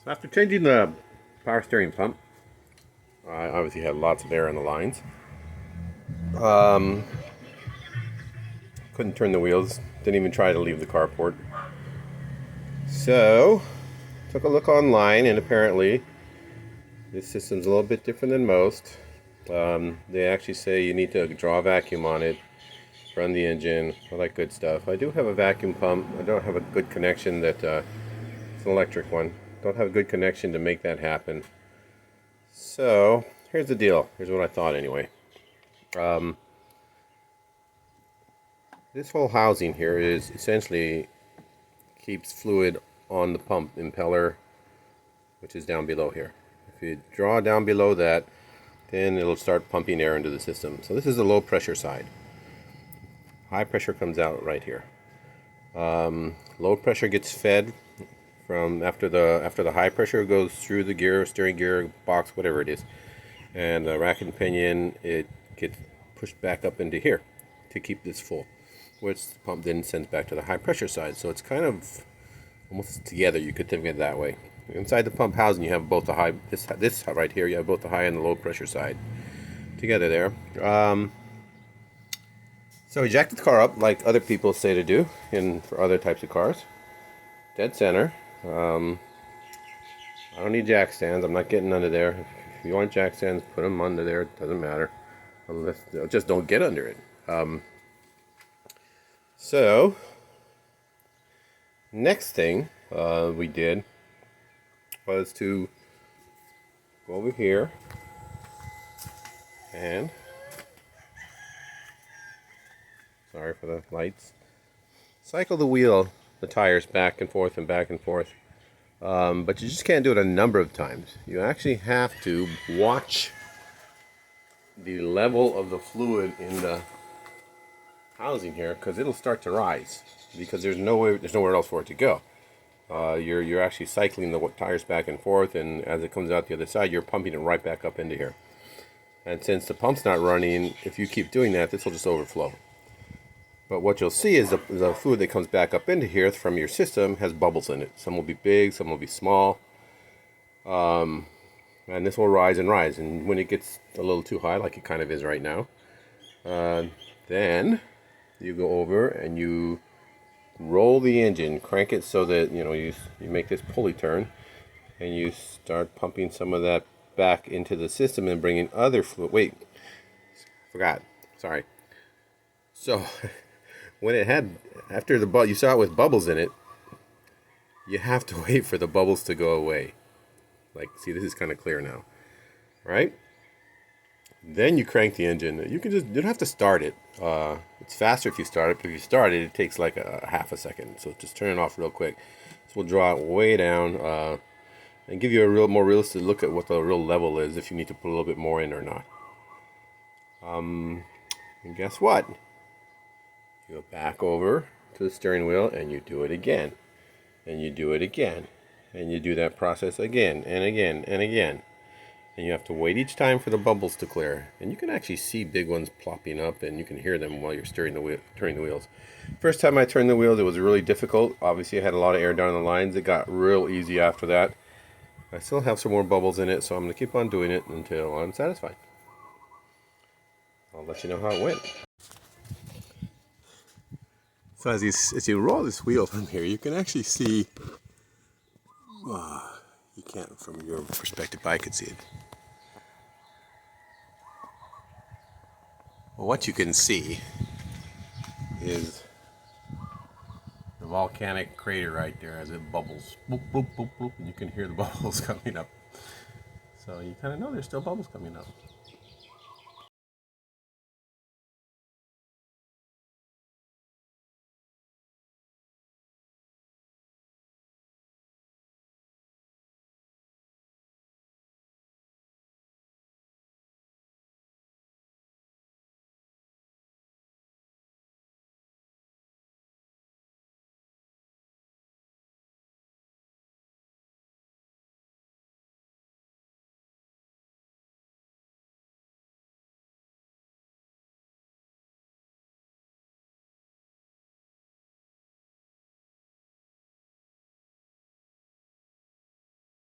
So after changing the power steering pump, I obviously had lots of air on the lines. Couldn't turn the wheels. Didn't even try to leave the carport. So took a look online, and apparently this system's a little bit different than most. They actually say you need to draw a vacuum on it, run the engine, all that good stuff. I do have a vacuum pump. I don't have a good connection that it's an electric one. Don't have a good connection to make that happen. So here's the deal. Here's what I thought anyway. This whole housing here is essentially keeps fluid on the pump impeller, which is down below here. If you draw down below that, then it'll start pumping air into the system. So this is the low pressure side. High pressure comes out right here. Low pressure gets fed from after the high pressure goes through the gear, steering gear, box, whatever it is, and the rack and pinion, it gets pushed back up into here to keep this full, which the pump then sends back to the high pressure side. So it's kind of almost together. You could think of it that way. Inside the pump housing, you have both the high, this right here, you have both the high and the low pressure side together there. So we jacked the car up like other people say to do for other types of cars. Dead center. I don't need jack stands. I'm not getting under there. If you want jack stands, put them under there. It doesn't matter. Unless, just don't get under it. So, next thing we did was to go over here and, sorry for the lights, cycle the tires back and forth and back and forth. But you just can't do it a number of times. You actually have to watch the level of the fluid in the housing here, because it'll start to rise, because there's nowhere else for it to go. You're actually cycling the tires back and forth, and as it comes out the other side, you're pumping it right back up into here. And since the pump's not running, if you keep doing that, this will just overflow. But what you'll see is the fluid that comes back up into here from your system has bubbles in it. Some will be big, some will be small. And this will rise and rise. And when it gets a little too high, like it kind of is right now, then you go over and you roll the engine, crank it so that you make this pulley turn, and you start pumping some of that back into the system and bringing other fluid. Wait, forgot. Sorry. So when it had, after you saw it with bubbles in it, you have to wait for the bubbles to go away. Like, see, this is kind of clear now, right? Then you crank the engine. You don't have to start it. It's faster if you start it, but if you start it, it takes like a half a second. So just turn it off real quick. So we'll draw it way down and give you a more realistic look at what the real level is, if you need to put a little bit more in or not. And guess what? You go back over to the steering wheel and you do it again. And you do it again. And you do that process again and again and again. And you have to wait each time for the bubbles to clear. And you can actually see big ones plopping up, and you can hear them while you're turning the wheels. First time I turned the wheels, it was really difficult. Obviously, I had a lot of air down the lines. It got real easy after that. I still have some more bubbles in it, so I'm going to keep on doing it until I'm satisfied. I'll let you know how it went. So as you roll this wheel from here, you can actually see, you can't from your perspective, but I could see it. Well, what you can see is the volcanic crater right there as it bubbles. Boop, boop, boop, boop, and you can hear the bubbles coming up. So you kind of know there's still bubbles coming up.